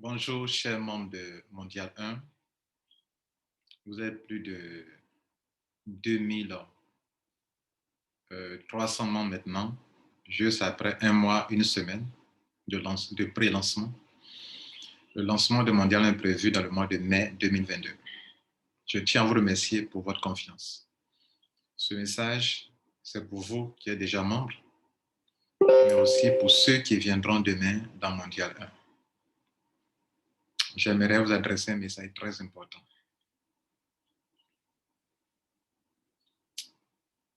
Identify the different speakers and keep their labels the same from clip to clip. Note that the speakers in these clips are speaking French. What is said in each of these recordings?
Speaker 1: Bonjour, chers membres de Mondial 1. Vous êtes plus de 2300 membres maintenant, juste après un mois, une semaine de pré-lancement. Le lancement de Mondial 1 est prévu dans le mois de mai 2022. Je tiens à vous remercier pour votre confiance. Ce message, c'est pour vous qui êtes déjà membres, mais aussi pour ceux qui viendront demain dans Mondial 1. J'aimerais vous adresser un message très important.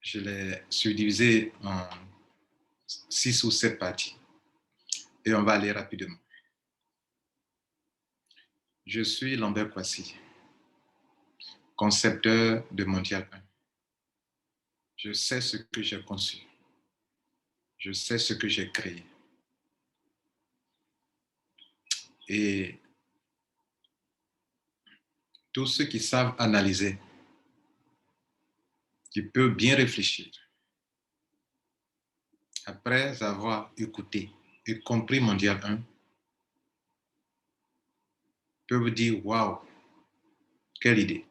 Speaker 1: Je l'ai subdivisé en 6 ou 7 parties et on va aller rapidement. Je suis Lambert Kwasi, concepteur de Mondial 1. Je sais ce que j'ai conçu. Je sais ce que j'ai créé. Et tous ceux qui savent analyser, qui peuvent bien réfléchir, après avoir écouté et compris Mondial 1, peuvent dire « Waouh, quelle idée !»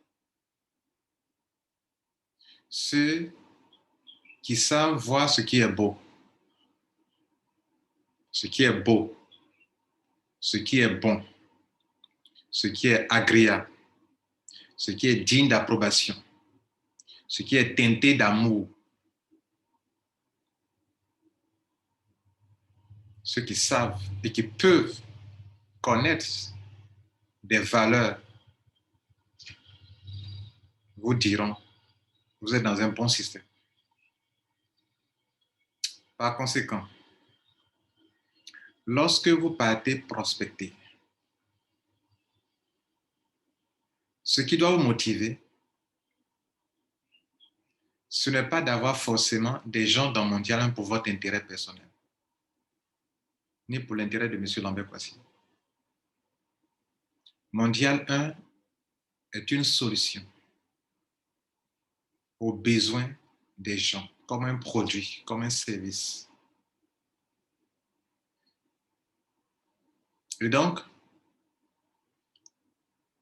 Speaker 1: Ceux qui savent voir ce qui est beau, ce qui est beau, ce qui est bon, ce qui est agréable, ce qui est digne d'approbation, ce qui est teinté d'amour, ceux qui savent et qui peuvent connaître des valeurs vous diront, vous êtes dans un bon système. Par conséquent, lorsque vous partez prospecter, ce qui doit vous motiver, ce n'est pas d'avoir forcément des gens dans Mondial 1 pour votre intérêt personnel, ni pour l'intérêt de M. Lambert Kwasi. Mondial 1 est une solution aux besoins des gens, comme un produit, comme un service. Et donc,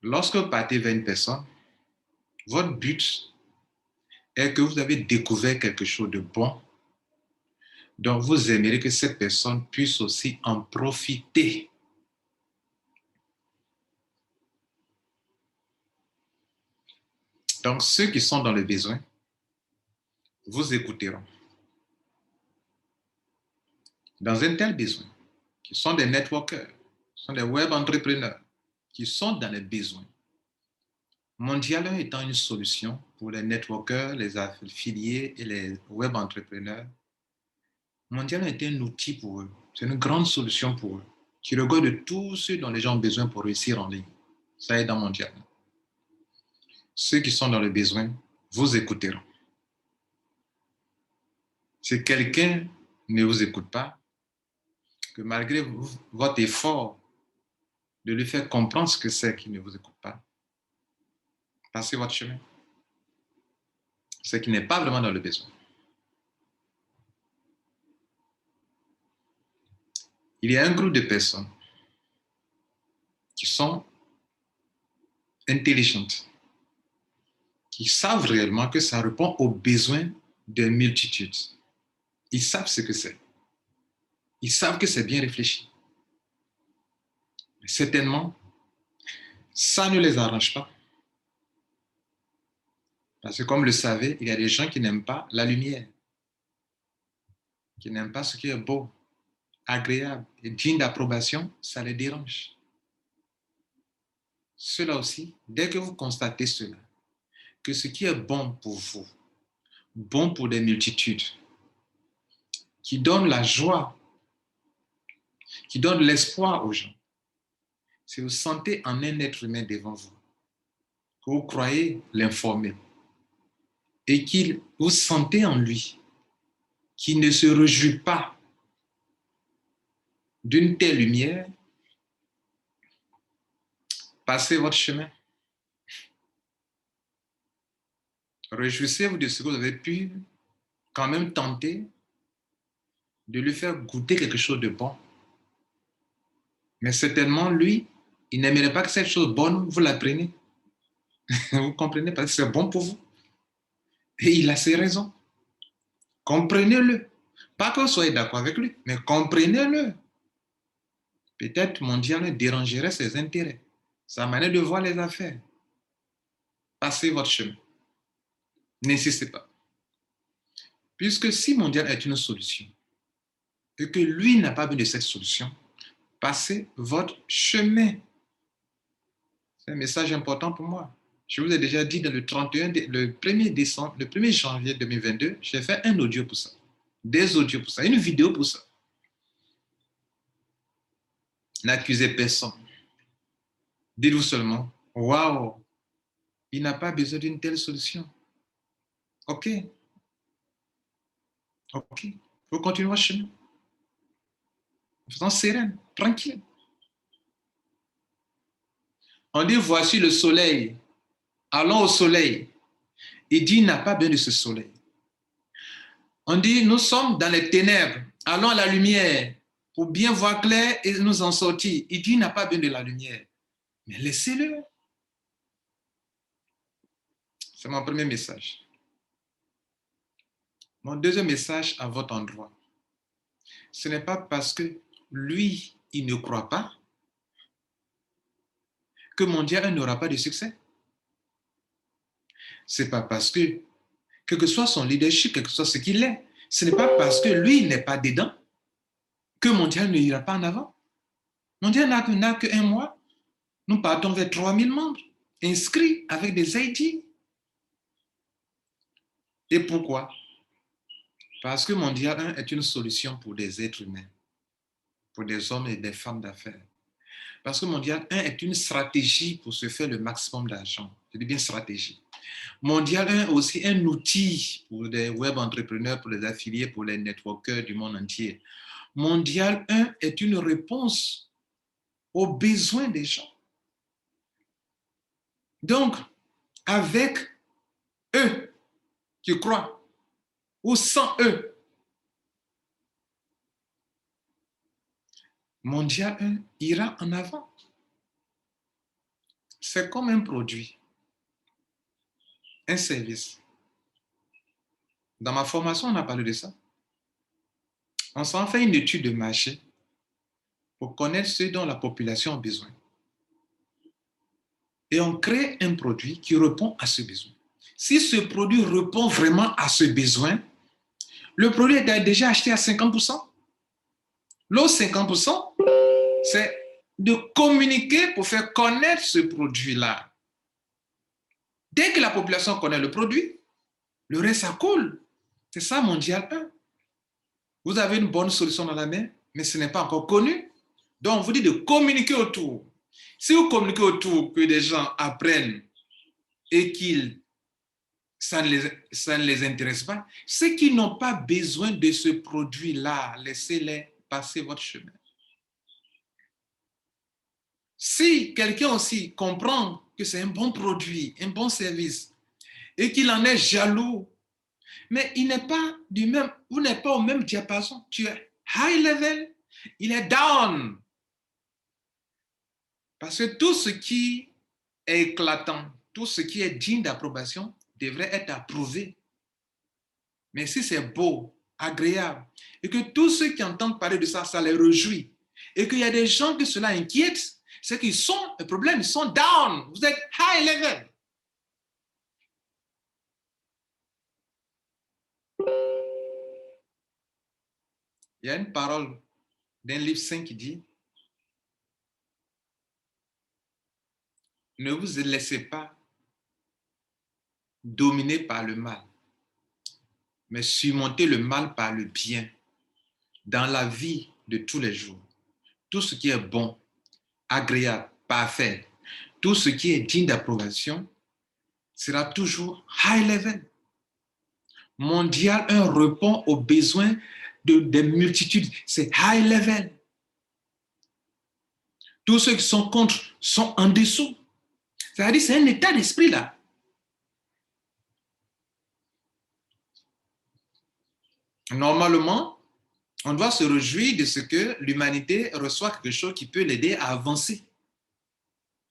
Speaker 1: lorsque vous partez vers une personne, votre but est que vous avez découvert quelque chose de bon, donc vous aimeriez que cette personne puisse aussi en profiter. Donc, ceux qui sont dans le besoin vous écouteront. Dans un tel besoin, qui sont des networkers, qui sont des web entrepreneurs, qui sont dans les besoins, Mondial 1 étant une solution pour les networkers, les affiliés et les web entrepreneurs, Mondial 1 est un outil pour eux. C'est une grande solution pour eux, qui regorge tous ceux dont les gens ont besoin pour réussir en ligne. Ça est dans Mondial 1. Ceux qui sont dans le besoin vous écouteront. Si quelqu'un ne vous écoute pas, que malgré votre effort de lui faire comprendre ce que c'est qu'il ne vous écoute pas, passez votre chemin. C'est qu'il n'est pas vraiment dans le besoin. Il y a un groupe de personnes qui sont intelligentes, qui savent réellement que ça répond aux besoins des multitudes. Ils savent ce que c'est. Ils savent que c'est bien réfléchi. Mais certainement, ça ne les arrange pas. Parce que comme le savez, il y a des gens qui n'aiment pas la lumière, qui n'aiment pas ce qui est beau, agréable et digne d'approbation, ça les dérange. Cela aussi, dès que vous constatez cela, que ce qui est bon pour vous, bon pour des multitudes, qui donne la joie, qui donne l'espoir aux gens, si vous sentez en un être humain devant vous, que vous croyez l'informer, et que vous sentez en lui, qui ne se réjouit pas d'une telle lumière, passez votre chemin. Réjouissez-vous de ce que vous avez pu quand même tenter de lui faire goûter quelque chose de bon. Mais certainement, lui, Il n'aimerait pas que cette chose bonne, vous la preniez. Vous comprenez? Parce que c'est bon pour vous. Et il a ses raisons. Comprenez-le. Pas que vous soyez d'accord avec lui, mais comprenez-le. Peut-être mondial dérangerait ses intérêts, sa manière de voir les affaires. Passez votre chemin. N'insistez pas. Puisque si mondial est une solution, et que lui n'a pas besoin de cette solution, passez votre chemin. C'est un message important pour moi. Je vous ai déjà dit dans le 31, le 1er décembre, le 1er janvier 2022, j'ai fait un audio pour ça, des audios pour ça, une vidéo pour ça. N'accusez personne. Dites-vous seulement, waouh, il n'a pas besoin d'une telle solution. OK. OK. Il faut continuer votre chemin. En faisant sereine, tranquille. On dit, voici le soleil. Allons au soleil. Il dit, il n'a pas besoin de ce soleil. On dit, nous sommes dans les ténèbres. Allons à la lumière pour bien voir clair et nous en sortir. Il dit, il n'a pas besoin de la lumière. Mais laissez-le. C'est mon premier message. Mon deuxième message à votre endroit. Ce n'est pas parce que lui, il ne croit pas que Mondial n'aura pas de succès. Ce n'est pas parce que, quel que soit son leadership, quel que soit ce qu'il est, ce n'est pas parce que lui, il n'est pas dedans que Mondial ne ira pas en avant. Mondial n'a qu'un mois. Nous partons vers 3000 membres inscrits avec des ID. Et pourquoi? Parce que Mondial 1 est une solution pour des êtres humains, pour des hommes et des femmes d'affaires. Parce que Mondial 1 est une stratégie pour se faire le maximum d'argent. Je dis bien stratégie. Mondial 1 est aussi un outil pour les web entrepreneurs, pour les affiliés, pour les networkers du monde entier. Mondial 1 est une réponse aux besoins des gens. Donc, avec eux qui croient, ou sans eux, Mondial 1 ira en avant. C'est comme un produit, un service. Dans ma formation, on a parlé de ça. On s'en fait une étude de marché pour connaître ce dont la population a besoin. Et on crée un produit qui répond à ce besoin. Si ce produit répond vraiment à ce besoin, le produit est déjà acheté à 50%. L'autre 50%, c'est de communiquer pour faire connaître ce produit-là. Dès que la population connaît le produit, le reste, ça coule. C'est ça, Mondial 1. Vous avez une bonne solution dans la main, mais ce n'est pas encore connu. Donc, on vous dit de communiquer autour. Si vous communiquez autour, que des gens apprennent et qu'ils ça ne les intéresse pas, ceux qui n'ont pas besoin de ce produit-là, laissez-les passer votre chemin. Si quelqu'un aussi comprend que c'est un bon produit, un bon service, et qu'il en est jaloux, mais il n'est pas du même, vous n'êtes pas au même diapason. Tu es high level, il est down. Parce que tout ce qui est éclatant, tout ce qui est digne d'approbation devrait être approuvé. Mais si c'est beau, agréable, et que tous ceux qui entendent parler de ça, ça les réjouit, et qu'il y a des gens que cela inquiète, c'est qu'ils sont, le problème, ils sont down. Vous êtes high level. Il y a une parole d'un livre saint qui dit, ne vous laissez pas dominer par le mal, mais surmonter le mal par le bien dans la vie de tous les jours. Tout ce qui est bon, agréable, parfait, tout ce qui est digne d'approbation sera toujours high level. Mondial 1 répond aux besoins des multitudes. C'est high level. Tous ceux qui sont contre sont en dessous. C'est-à-dire c'est un état d'esprit là. Normalement, on doit se réjouir de ce que l'humanité reçoit quelque chose qui peut l'aider à avancer.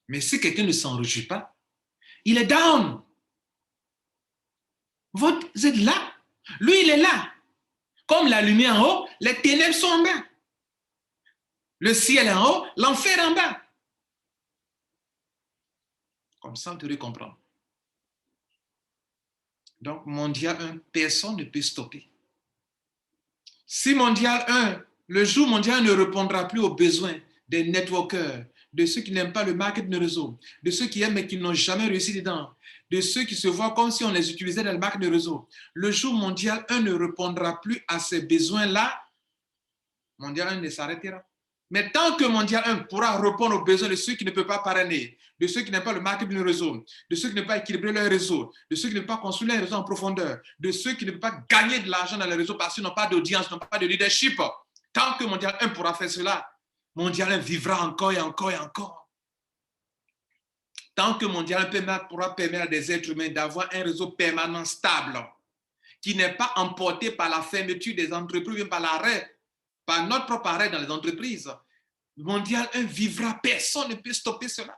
Speaker 1: Mais si quelqu'un ne s'en réjouit pas, il est down. Vous êtes là. Lui, il est là. Comme la lumière en haut, les ténèbres sont en bas. Le ciel en haut, l'enfer en bas. Comme ça, on devrait comprendre. Donc, mondial 1, personne ne peut stopper. Si mondial 1, le jour mondial ne répondra plus aux besoins des networkers, de ceux qui n'aiment pas le marketing de réseau, de ceux qui aiment mais qui n'ont jamais réussi dedans, de ceux qui se voient comme si on les utilisait dans le marketing de réseau, le jour mondial 1 ne répondra plus à ces besoins-là, mondial 1 ne s'arrêtera. Mais tant que mondial 1 pourra répondre aux besoins de ceux qui ne peuvent pas parrainer, de ceux qui n'aiment pas le marketing de réseau, de ceux qui n'aiment pas équilibrer leur réseau, de ceux qui n'aiment pas construire leur réseau en profondeur, de ceux qui ne peuvent pas gagner de l'argent dans les réseaux parce qu'ils n'ont pas d'audience, n'ont pas de leadership, tant que mondial 1 pourra faire cela, mondial 1 vivra encore et encore et encore. Tant que mondial 1 pourra permettre à des êtres humains d'avoir un réseau permanent stable, qui n'est pas emporté par la fermeture des entreprises, par l'arrêt, par notre propre arrêt dans les entreprises. Mondial 1 vivra, personne ne peut stopper cela.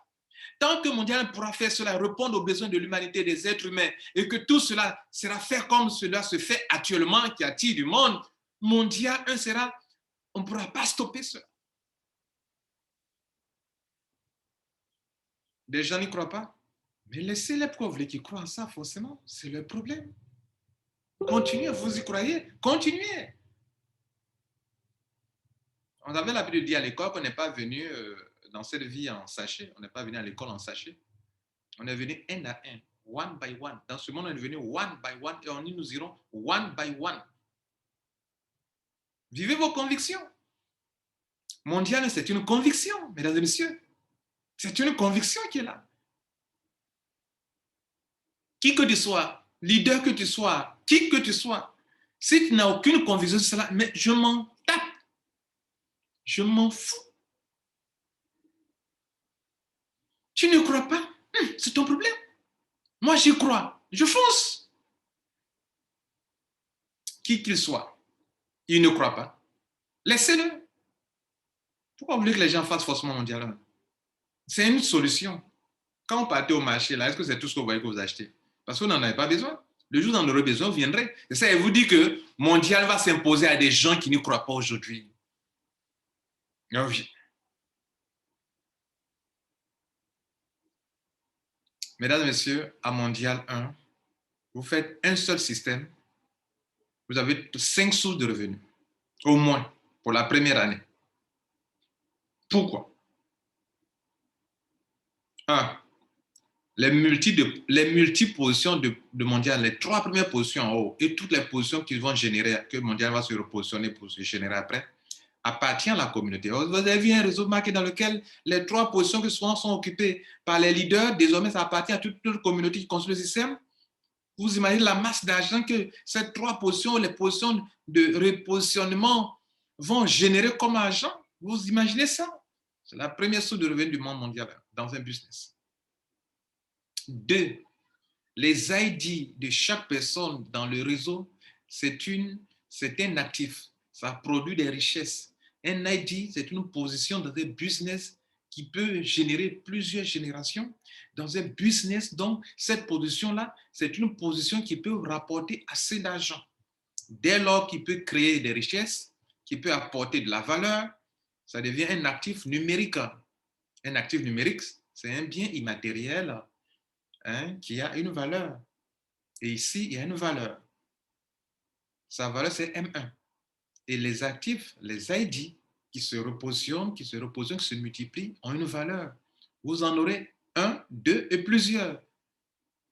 Speaker 1: Tant que mondial 1 pourra faire cela, répondre aux besoins de l'humanité, des êtres humains, et que tout cela sera fait comme cela se fait actuellement, qui attire du monde, mondial 1 sera, on ne pourra pas stopper cela. Des gens n'y croient pas, mais laissez les pauvres qui croient en ça, forcément, c'est leur problème. Continuez, vous y croyez, continuez. On avait l'habitude de dire à l'école qu'on n'est pas venu dans cette vie en sachet. On n'est pas venu à l'école en sachet. On est venu un à un, one by one. Dans ce monde, on est venu one by one et nous irons one by one. Vivez vos convictions. Mondial, c'est une conviction, mesdames et messieurs. C'est une conviction qui est là. Qui que tu sois, leader que tu sois, qui que tu sois, si tu n'as aucune conviction sur cela, mais je m'en tape. Je m'en fous. Tu ne crois pas? C'est ton problème. Moi, j'y crois. Je fonce. Qui qu'il soit, il ne croit pas. Laissez-le. Pourquoi vous voulez que les gens fassent forcément mondial? C'est une solution. Quand vous partez au marché, là, est-ce que c'est tout ce que vous voyez que vous achetez? Parce que vous n'en avez pas besoin. Le jour où vous en aurez besoin, vous viendrez. Et ça, il vous dit que mondial va s'imposer à des gens qui ne croient pas aujourd'hui. Oui. Mesdames et messieurs, à mondial 1, vous faites un seul système, vous avez 5 sources de revenus, au moins, pour la première année. Pourquoi? 1. Les multi-positions de mondial, les 3 premières positions en haut et toutes les positions qu'ils vont générer, que mondial va se repositionner pour se générer après, appartient à la communauté. Vous avez vu un réseau marqué dans lequel les 3 positions qui souvent sont occupées par les leaders, désormais ça appartient à toute la communauté qui construit le système. Vous imaginez la masse d'argent que ces 3 positions, les positions de repositionnement vont générer comme argent. Vous imaginez ça? C'est la première source de revenus du monde mondial dans un business. 2. Les ID de chaque personne dans le réseau, c'est un actif. Ça produit des richesses. Un ID, c'est une position dans un business qui peut générer plusieurs générations. Dans un business, donc, cette position-là, c'est une position qui peut rapporter assez d'argent. Dès lors qu'il peut créer des richesses, qui peut apporter de la valeur, ça devient un actif numérique. Un actif numérique, c'est un bien immatériel qui a une valeur. Et ici, il y a une valeur. Sa valeur, c'est M1. Et les actifs, les ID, qui se repositionnent, qui se multiplient, ont une valeur. Vous en aurez 1, 2 et plusieurs.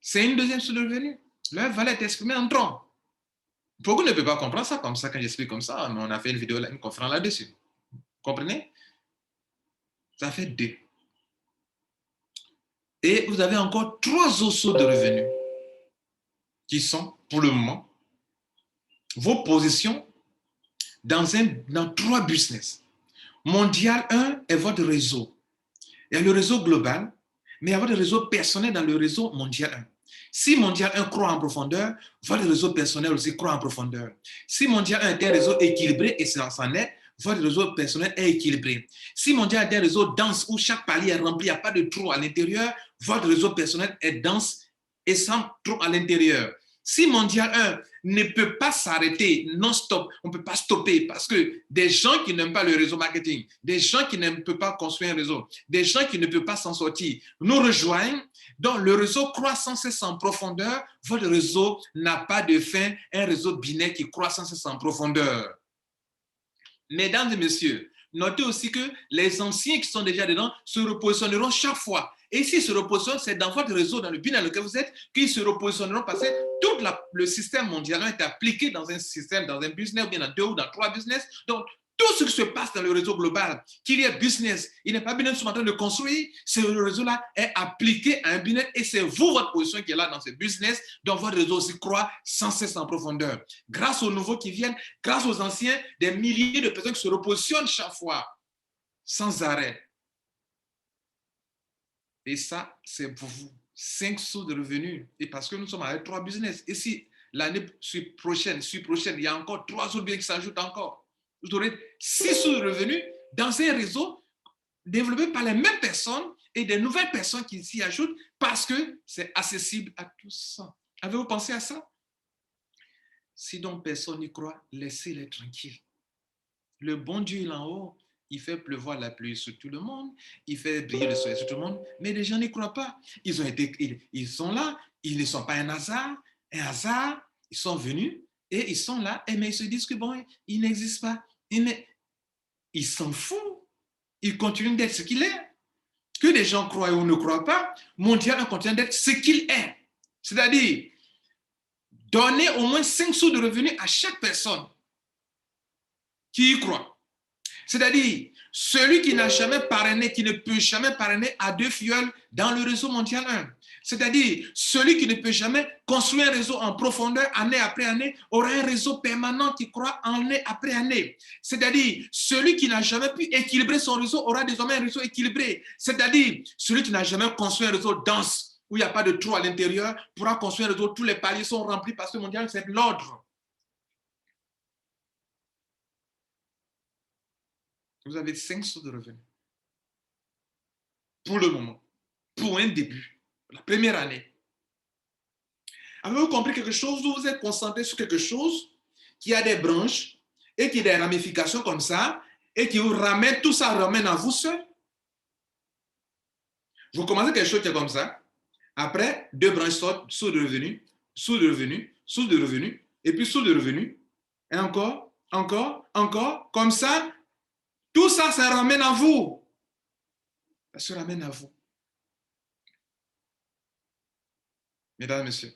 Speaker 1: C'est une deuxième source de revenus. Leur valeur est exprimée en tronc. Beaucoup ne peuvent pas comprendre ça comme ça quand j'explique comme ça, mais on a fait une vidéo, une conférence là-dessus. Vous comprenez? Ça fait 2. Et vous avez encore 3 autres sources de revenus qui sont, pour le moment, vos positions dans 3 business. Mondial 1 est votre réseau. Il y a le réseau global, mais il y a votre réseau personnel dans le réseau mondial 1. Si mondial 1 croît en profondeur, votre réseau personnel aussi croît en profondeur. Si mondial 1 est un réseau équilibré et ça en est, votre réseau personnel est équilibré. Si Mondial a des réseaux denses où chaque palier est rempli, il n'y a pas de trou à l'intérieur, votre réseau personnel est dense et sans trou à l'intérieur. Si Mondial 1 ne peut pas s'arrêter non-stop, on ne peut pas stopper parce que des gens qui n'aiment pas le réseau marketing, des gens qui ne peuvent pas construire un réseau, des gens qui ne peuvent pas s'en sortir, nous rejoignent. Donc, le réseau croît sans cesse en profondeur. Votre réseau n'a pas de fin, un réseau binaire qui croît sans cesse en profondeur. Mesdames et messieurs, notez aussi que les anciens qui sont déjà dedans se repositionneront chaque fois. Et s'ils se repositionnent, c'est dans votre réseau, dans le but dans lequel vous êtes, qu'ils se repositionneront parce que tout le système mondial est appliqué dans un système, dans un business, ou bien dans 2 ou dans 3 business. Donc, tout ce qui se passe dans le réseau global, qu'il y ait business, il n'est pas business en train de construire, ce réseau-là est appliqué à un business et c'est vous, votre position qui est là dans ce business, donc votre réseau aussi croît sans cesse en profondeur. Grâce aux nouveaux qui viennent, grâce aux anciens, des milliers de personnes qui se repositionnent chaque fois, sans arrêt. Et ça, c'est pour vous. 5 sous de revenus. Et parce que nous sommes avec 3 business. Et si l'année prochaine, il y a encore 3 autres biens qui s'ajoutent encore, vous aurez 6 sous de revenus dans un réseau développé par les mêmes personnes et des nouvelles personnes qui s'y ajoutent parce que c'est accessible à tous. Avez-vous pensé à ça? Si donc personne n'y croit, laissez-les tranquilles. Le bon Dieu est en haut. Il fait pleuvoir la pluie sur tout le monde, il fait briller le soleil sur tout le monde, mais les gens n'y croient pas. Ils sont là, ils ne sont pas un hasard, ils sont venus et ils sont là, mais ils se disent que bon, il n'existe pas. Ils s'en foutent, ils continuent d'être ce qu'il est. Que les gens croient ou ne croient pas, Mondial continue d'être ce qu'il est. C'est-à-dire, donner au moins 5 sous de revenus à chaque personne qui y croit. C'est-à-dire, celui qui n'a jamais parrainé, qui ne peut jamais parrainer à 2 filleuls dans le réseau mondial 1. C'est-à-dire, celui qui ne peut jamais construire un réseau en profondeur année après année aura un réseau permanent qui croît année après année. C'est-à-dire, celui qui n'a jamais pu équilibrer son réseau aura désormais un réseau équilibré. C'est-à-dire, celui qui n'a jamais construit un réseau dense où il n'y a pas de trou à l'intérieur pourra construire un réseau où tous les paliers sont remplis parce que mondial, c'est l'ordre. Vous avez 5 sous de revenus. Pour le moment. Pour un début. La première année. Avez-vous compris quelque chose? Vous vous êtes concentré sur quelque chose qui a des branches et qui a des ramifications comme ça et qui vous ramène, tout ça ramène à vous seul. Vous commencez quelque chose qui est comme ça. Après, 2 branches sortent, sous de revenus, sous de revenus, sous de revenus, et puis sous de revenus. Et encore, comme ça. Tout ça, ça ramène à vous. Ça se ramène à vous. Mesdames, Messieurs.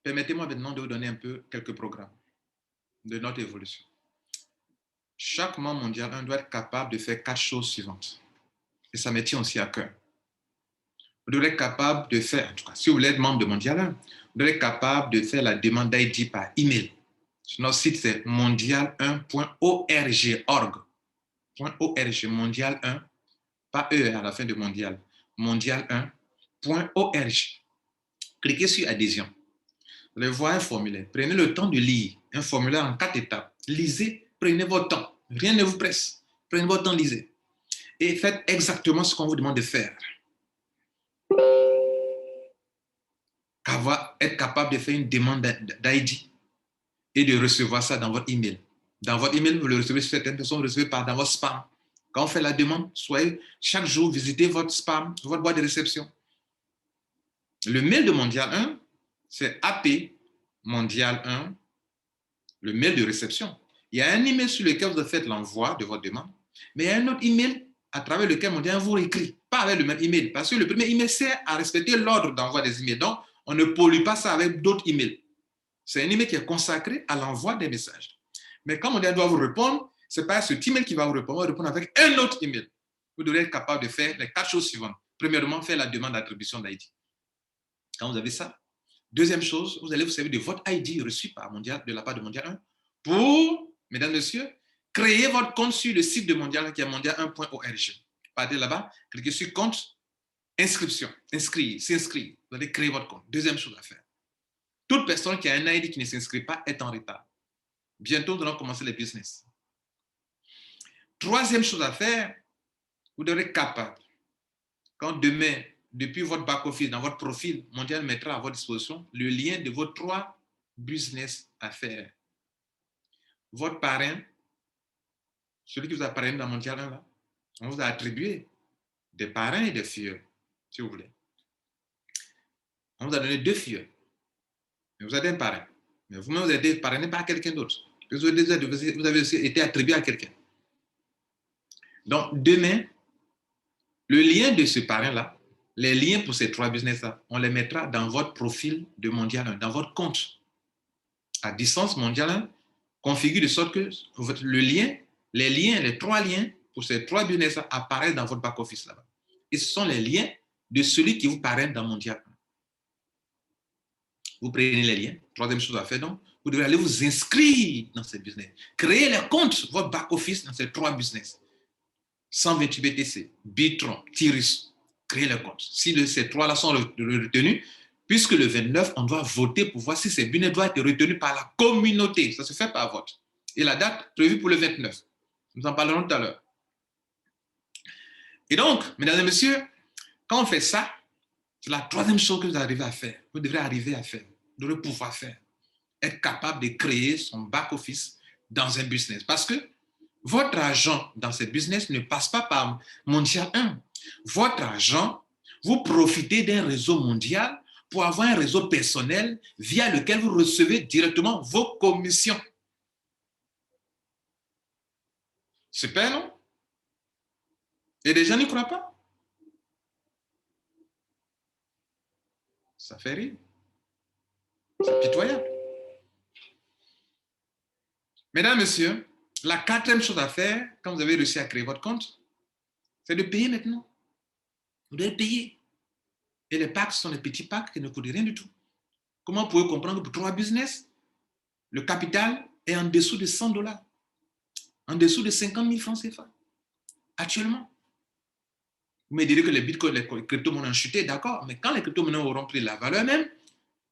Speaker 1: Permettez-moi maintenant de vous donner un peu quelques programmes de notre évolution. Chaque membre mondial 1 doit être capable de faire 4 choses suivantes. Et ça me tient aussi à cœur. Vous devez être capable de faire, en tout cas, si vous voulez être membre de Mondial 1, vous devez être capable de faire la demande d'ID par email. Sur notre site, c'est mondial1.org. .org, mondial 1, pas E à la fin de mondial, mondial1.org. Cliquez sur adhésion. Vous allez voir un formulaire. Prenez le temps de lire un formulaire en 4 étapes. Lisez, prenez votre temps. Rien ne vous presse. Prenez votre temps, lisez. Et faites exactement ce qu'on vous demande de faire. Être capable de faire une demande d'ID et de recevoir ça dans votre email. Dans votre email, vous le recevez sur certaines personnes, vous le recevez dans votre spam. Quand on fait la demande, soyez chaque jour, visitez votre spam, votre boîte de réception. Le mail de Mondial 1, c'est AP Mondial 1, le mail de réception. Il y a un email sur lequel vous faites l'envoi de votre demande, mais il y a un autre email à travers lequel Mondial 1 vous écrit, pas avec le même email, parce que le premier email sert à respecter l'ordre d'envoi des emails. Donc, on ne pollue pas ça avec d'autres emails. C'est un email qui est consacré à l'envoi des messages. Mais quand Mondial doit vous répondre, ce n'est pas ce email qui va vous répondre, on va répondre avec un autre email. Vous devrez être capable de faire les 4 choses suivantes. Premièrement, faire la demande d'attribution d'ID. Quand vous avez ça, deuxième chose, vous allez vous servir de votre ID reçu par Mondial, de la part de Mondial 1 pour, mesdames, messieurs, créer votre compte sur le site de Mondial qui est mondial1.org. Partez là-bas, cliquez sur compte, inscription, s'inscrire. Vous allez créer votre compte. Deuxième chose à faire. Toute personne qui a un ID qui ne s'inscrit pas est en retard. Bientôt, nous allons commencer les business. Troisième chose à faire, vous devrez être capable. Quand demain, depuis votre back-office, dans votre profil, Mondial mettra à votre disposition le lien de vos 3 business à faire. Votre parrain, celui qui vous a parrainé dans Mondial 1, là, on vous a attribué des parrains et des filleuls, si vous voulez. On vous a donné 2 filleuls. Mais vous avez un parrain. Mais vous-même, vous avez été parrainé par quelqu'un d'autre. Vous avez aussi été attribué à quelqu'un. Donc, demain, le lien de ce parrain-là, les liens pour ces 3 business-là, on les mettra dans votre profil de Mondial 1, dans votre compte. À distance, Mondial 1 configure de sorte que le lien, les 3 liens pour ces 3 business-là apparaissent dans votre back-office là-bas. Et ce sont les liens de celui qui vous parraine dans Mondial 1. Vous prenez les liens. Troisième chose à faire, donc, vous devez aller vous inscrire dans ces business. Créer les comptes, votre back-office dans ces 3 business. 128 BTC, Bitron, Tiris, créer le compte. Si ces 3-là sont retenus, puisque le 29, on doit voter pour voir si ces business doivent être retenus par la communauté. Ça se fait par vote. Et la date prévue pour le 29. Nous en parlerons tout à l'heure. Et donc, mesdames et messieurs, quand on fait ça, c'est la 3e chose que vous arrivez à faire. Vous devrez arriver à faire. Vous devrez pouvoir faire. Être capable de créer son back-office dans un business. Parce que votre argent dans ce business ne passe pas par Mondial 1. Votre argent, vous profitez d'un réseau mondial pour avoir un réseau personnel via lequel vous recevez directement vos commissions. Super, non? Et les gens n'y croient pas. Ça fait rire. C'est pitoyable. Mesdames, Messieurs, la 4e chose à faire, quand vous avez réussi à créer votre compte, c'est de payer maintenant. Vous devez payer. Et les packs sont des petits packs qui ne coûtent rien du tout. Comment vous pouvez comprendre que pour 3 business, le capital est en dessous de $100, en dessous de 50 000 francs CFA, actuellement. Vous me direz que les bitcoins, les crypto-monnaies ont chuté, d'accord, mais quand les crypto-monnaies auront pris la valeur même,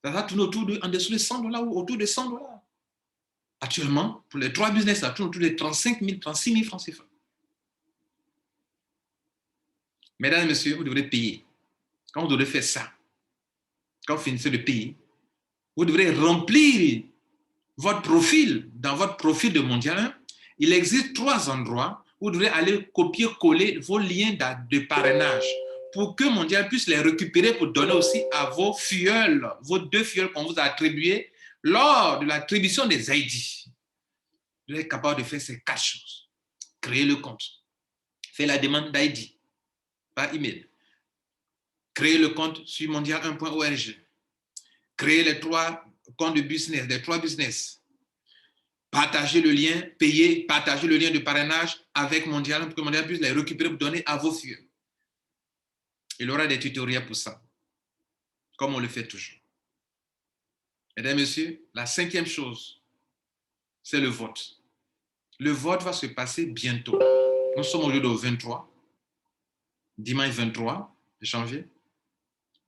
Speaker 1: ça va tourner en dessous de $100 ou autour de $100. Actuellement, pour les 3 business, ça tourne autour de 35 000, 36 000 francs CFA. Mesdames et messieurs, vous devrez payer. Quand vous devrez faire ça, quand vous finissez de payer, vous devrez remplir votre profil. Dans votre profil de Mondial 1, il existe 3 endroits où vous devrez aller copier-coller vos liens de parrainage pour que Mondial puisse les récupérer pour donner aussi à vos filleuls, vos 2 filleuls qu'on vous a attribués lors de l'attribution des ID. Vous êtes capable de faire ces 4 choses. Créer le compte, faire la demande d'ID par email, créer le compte sur mondial1.org, créer les 3 comptes de business, les 3 business, partager le lien, payer, partager le lien de parrainage avec Mondial pour que Mondial puisse les récupérer pour donner à vos filles. Il y aura des tutoriels pour ça, comme on le fait toujours. Mesdames et messieurs, la 5e chose, c'est le vote. Le vote va se passer bientôt. Nous sommes au lieu du 23, dimanche 23 janvier.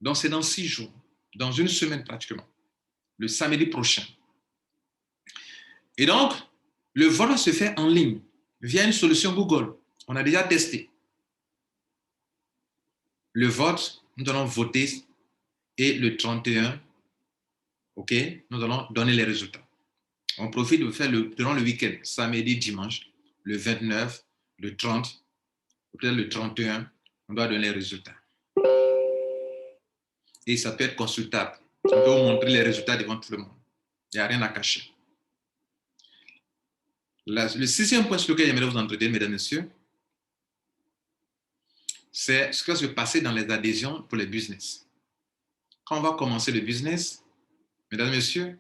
Speaker 1: Donc, c'est dans 6 jours, dans une semaine pratiquement, le samedi prochain. Et donc, le vote va se faire en ligne via une solution Google. On a déjà testé. Le vote, nous allons voter et le 31, OK, nous allons donner les résultats. On profite de faire durant le week-end, samedi, dimanche, le 29, le 30, peut-être le 31, on doit donner les résultats. Et ça peut être consultable. On peut vous montrer les résultats devant tout le monde. Il n'y a rien à cacher. Le 6e point sur lequel j'aimerais vous entretenir, mesdames et messieurs, c'est ce qui va se passer dans les adhésions pour les business. Quand on va commencer le business, mesdames et messieurs,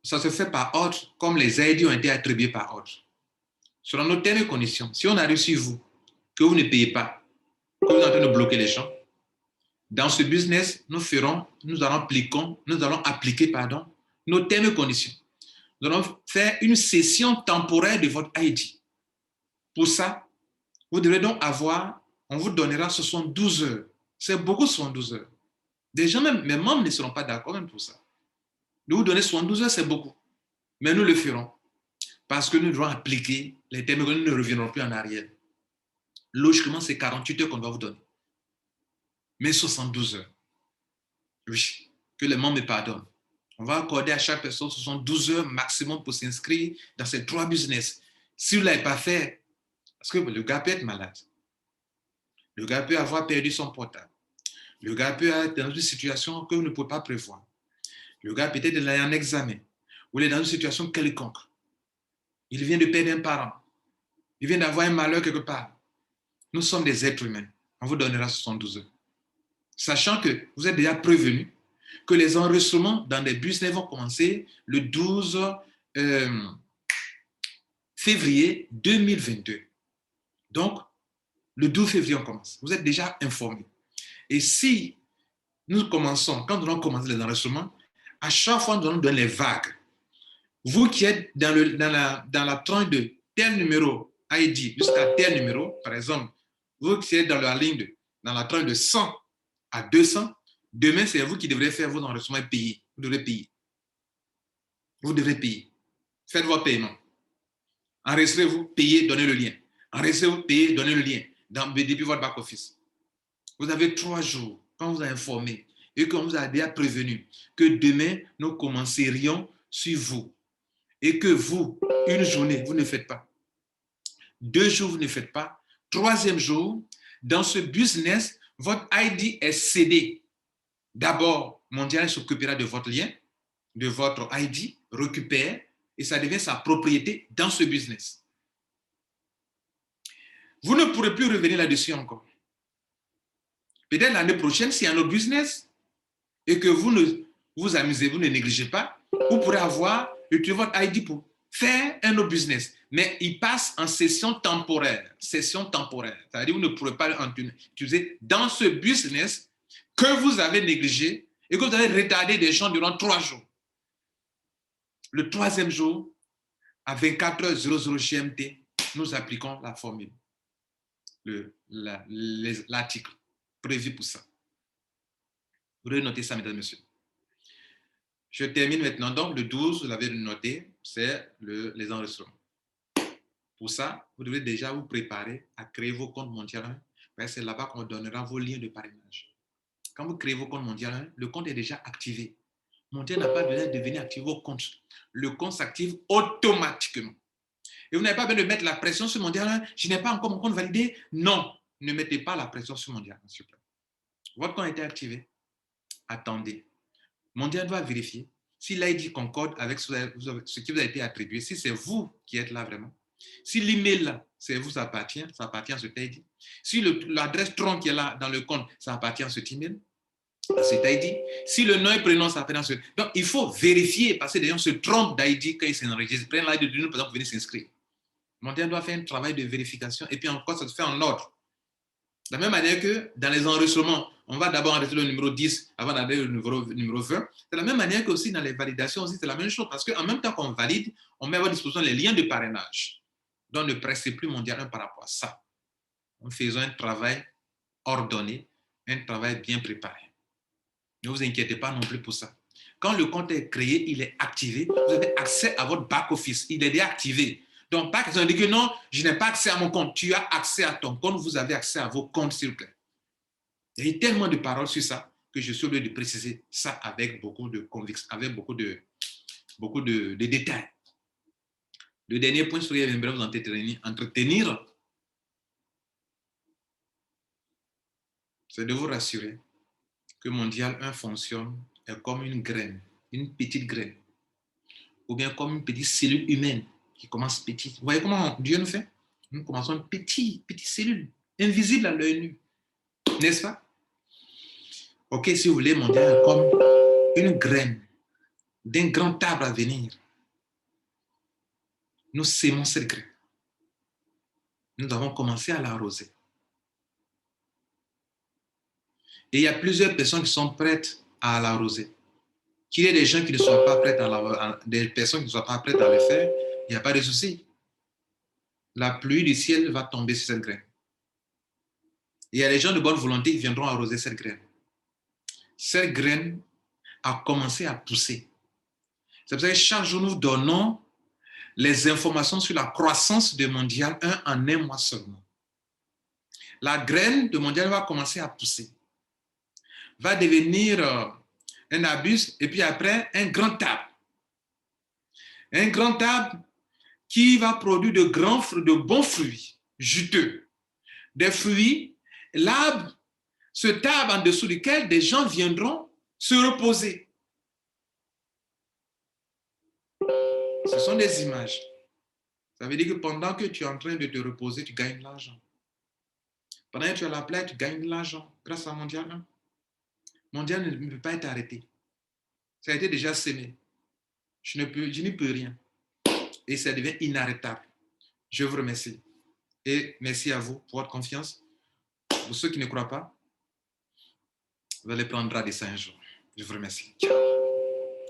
Speaker 1: ça se fait par ordre, comme les ID ont été attribués par ordre. Selon nos termes et conditions, si on arrive sur vous, que vous ne payez pas, que vous êtes en train de bloquer les gens, dans ce business, nous allons appliquer nos termes et conditions. Nous allons faire une session temporaire de votre ID. Pour ça, vous devrez donc on vous donnera 72 heures. C'est beaucoup 72 heures. Des gens, même mes membres ne seront pas d'accord même pour ça. De vous donner 72 heures, c'est beaucoup. Mais nous le ferons. Parce que nous devons appliquer les termes que nous ne reviendrons plus en arrière. Logiquement, c'est 48 heures qu'on doit vous donner. Mais 72 heures. Oui, que les membres me pardonnent. On va accorder à chaque personne 72 heures maximum pour s'inscrire dans ces 3 business. Si vous ne l'avez pas fait, parce que le gars peut être malade. Le gars peut avoir perdu son portable. Le gars peut être dans une situation que vous ne pouvez pas prévoir. Le gars peut-être est en examen. Ou il est dans une situation quelconque. Il vient de perdre un parent. Il vient d'avoir un malheur quelque part. Nous sommes des êtres humains. On vous donnera 72 heures. Sachant que vous êtes déjà prévenu que les enregistrements dans des business vont commencer le 12 février 2022. Donc, le 12 février, on commence. Vous êtes déjà informés. Et si nous commençons, quand nous allons commencer les enregistrements, à chaque fois, nous allons donner les vagues. Vous qui êtes dans la tranche de tel numéro ID jusqu'à tel numéro, par exemple, vous qui êtes dans dans la tranche de 100 à 200, demain, c'est vous qui devrez faire vos enregistrements et payer. Vous devrez payer. Vous devrez payer. Faites vos paiements. Enregistrez-vous, payez, donnez le lien. Enregistrez-vous, payez, donnez le lien depuis votre back-office. Vous avez 3 jours, quand on vous a informé et qu'on vous a déjà prévenu que demain, nous commencerions sur vous. Et que vous, une journée, vous ne faites pas. 2 jours, vous ne faites pas. 3e jour, dans ce business, votre ID est cédé. D'abord, Mondial s'occupera de votre lien, de votre ID, récupère, et ça devient sa propriété dans ce business. Vous ne pourrez plus revenir là-dessus encore. Peut-être l'année prochaine, s'il y a un autre business et que vous ne vous amusez, vous ne négligez pas, vous pourrez avoir utilisé votre ID pour faire un autre business. Mais il passe en session temporaire. Session temporaire. C'est-à-dire que vous ne pourrez pas l'utiliser dans ce business que vous avez négligé et que vous avez retardé des gens durant 3 jours. Le 3e jour, à 24h00 GMT, nous appliquons la formule, l'article prévu pour ça. Vous devez noter ça, mesdames et messieurs. Je termine maintenant. Donc, le 12, vous l'avez noté, c'est les enregistrements. Pour ça, vous devez déjà vous préparer à créer vos comptes Mondial 1. C'est là-bas qu'on donnera vos liens de parrainage. Quand vous créez vos comptes Mondial 1, le compte est déjà activé. Mondial n'a pas besoin de venir activer vos comptes. Le compte s'active automatiquement. Et vous n'avez pas besoin de mettre la pression sur Mondial 1. Je n'ai pas encore mon compte validé. Non, ne mettez pas la pression sur Mondial 1, s'il vous plaît. Votre compte a été activé. Attendez. Mondial doit vérifier si l'ID concorde avec ce qui vous a été attribué, si c'est vous qui êtes là vraiment. Si l'email, vous appartient, ça appartient à cet ID. Si l'adresse tronc qui est là dans le compte, ça appartient à cet email, à cet ID. Si le nom et prénom, ça appartient à ce... Donc, il faut vérifier, parce que les gens se trompent d'ID quand ils s'enregistrent. Ils prennent l'ID de nous, par exemple, pour venir s'inscrire. Mondial doit faire un travail de vérification et puis encore, ça se fait en ordre. De la même manière que dans les enregistrements, on va d'abord enregistrer le numéro 10 avant d'aller au numéro 20. De la même manière que aussi dans les validations, aussi, c'est la même chose. Parce qu'en même temps qu'on valide, on met à votre disposition les liens de parrainage. Donc, ne pressez plus Mondial 1 par rapport à ça. En faisant un travail ordonné, un travail bien préparé. Ne vous inquiétez pas non plus pour ça. Quand le compte est créé, il est activé, vous avez accès à votre back-office. Il est déactivé. Donc, pas question de dire que non, je n'ai pas accès à mon compte. Tu as accès à ton compte, vous avez accès à vos comptes, s'il vous plaît. Il y a tellement de paroles sur ça que je suis obligé de préciser ça avec beaucoup de conviction, avec beaucoup de détails. Le dernier point sur lequel j'aimerais vous entretenir, c'est de vous rassurer que Mondial 1 fonctionne comme une graine, une petite graine, ou bien comme une petite cellule humaine qui commence petite. Vous voyez comment Dieu nous fait? Nous commençons une petite cellule, invisible à l'œil nu, n'est-ce pas? Ok, si vous voulez, Mondial est comme une graine d'un grand arbre à venir. Nous sémons cette graine. Nous avons commencé à l'arroser. Et il y a plusieurs personnes qui sont prêtes à l'arroser. Qu'il y ait des gens qui ne sont pas prêts des personnes qui ne sont pas prêtes à le faire, il n'y a pas de souci. La pluie du ciel va tomber sur cette graine. Et il y a des gens de bonne volonté qui viendront arroser cette graine. cette graine a commencé à pousser. C'est pour ça que chaque jour, nous donnons les informations sur la croissance de Mondial 1 en un mois seulement. La graine de Mondial va commencer à pousser, va devenir un arbuste et puis après un grand arbre. Un grand arbre qui va produire de bons fruits, juteux. Des fruits, l'arbre, cet arbre en dessous duquel des gens viendront se reposer. Ce sont des images. Ça veut dire que pendant que tu es en train de te reposer, tu gagnes de l'argent. Pendant que tu es à la plage, tu gagnes de l'argent grâce à Mondial 1. Mondial ne peut pas être arrêté. Ça a été déjà semé. Je n'y peux rien. Et ça devient inarrêtable. Je vous remercie. Et merci à vous pour votre confiance. Pour ceux qui ne croient pas, vous allez prendre des ça un jour. Je vous remercie. Ciao.